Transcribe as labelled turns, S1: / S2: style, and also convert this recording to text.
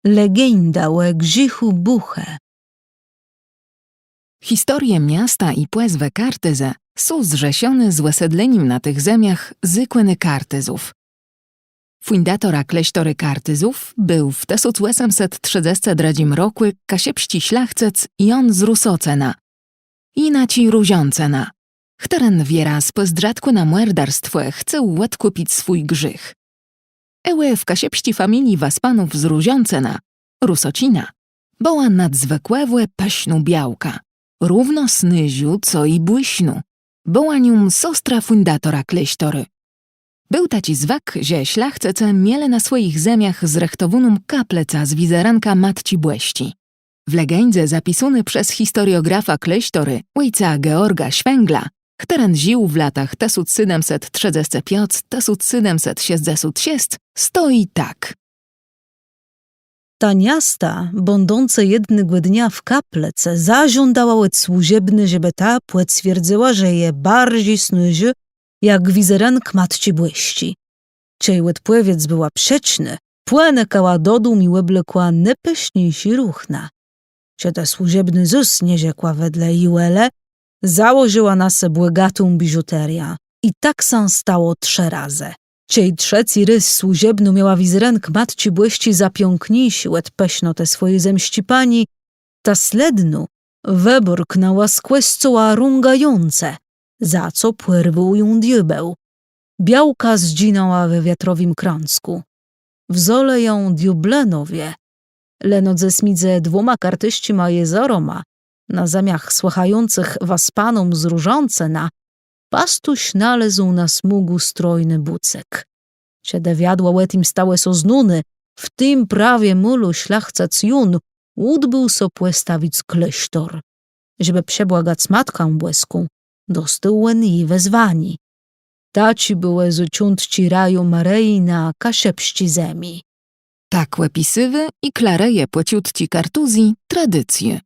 S1: Legenda o Grzichu Buche.
S2: Historie miasta i płezwe Kartyze są zrzesione z wesedleniem na tych zemiach zykłeny Kartyzów. Fundatora kleśtory Kartyzów był w 1833 roku kasiepści szlachcec Jon z Rusocena i naci Ruziącena, któren wieraz pozdrzadku na muerdarstwo chce odkupić swój grzych. Ełe w kasiepści familii Waspanów z Ruziącena, Rusocina, była nadzwykłe paśnu białka, równo snyziu, co i błyśnu. Była nią sostra fundatora kleśtory. Był taci zwak, że szlachcece miele na swoich zemiach zrechtowuną kapleca z wizeranka matci błeści. W legendze zapisany przez historiografa kleśtory, ojca Georga Szwęgla, któren żył w latach 1735–1766, stoi tak.
S1: Ta miasta, będące jednego dnia w kaplece, zażądała od służebny, żeby ta potwierdziła, że je bardziej snyży, jak wizerank matci błyści. Ciej odpowiedź była przeczny, płynę kała do dół i oblekła najpyszniejsi ruchna. Cie ta służebny zus nie rzekła wedle Iwele, założyła na se błygatą biżuteria. I tak sam stało 3 razy. Ciej trzeci rys służebny miała wizerank matci błyści zapiąkniejsi od peśno te swoje zemści pani, ta slednu webork na łaskłescoła rungające, za co płerwał ją diabeł. Białka zdzinała we wiatrowim krącku. W zole ją diublenowie. Leno ze smidze 2 kartyścima jezoroma, na zamiach słuchających waspanom z Różącena, pastuś nalezł na smugu strojny bucek. Ciede wiadła łetim stałe so znuny, w tym prawie mulu szlachcec jun udbył so płestawic kleśtor. Żeby przebłagać matkę błeską, dostyłen jej wezwani. Taci były zuciątci raju Maryi na kasiepści zemi.
S2: Tak łepisywy i klareje płeciutci Kartuzji tradycje.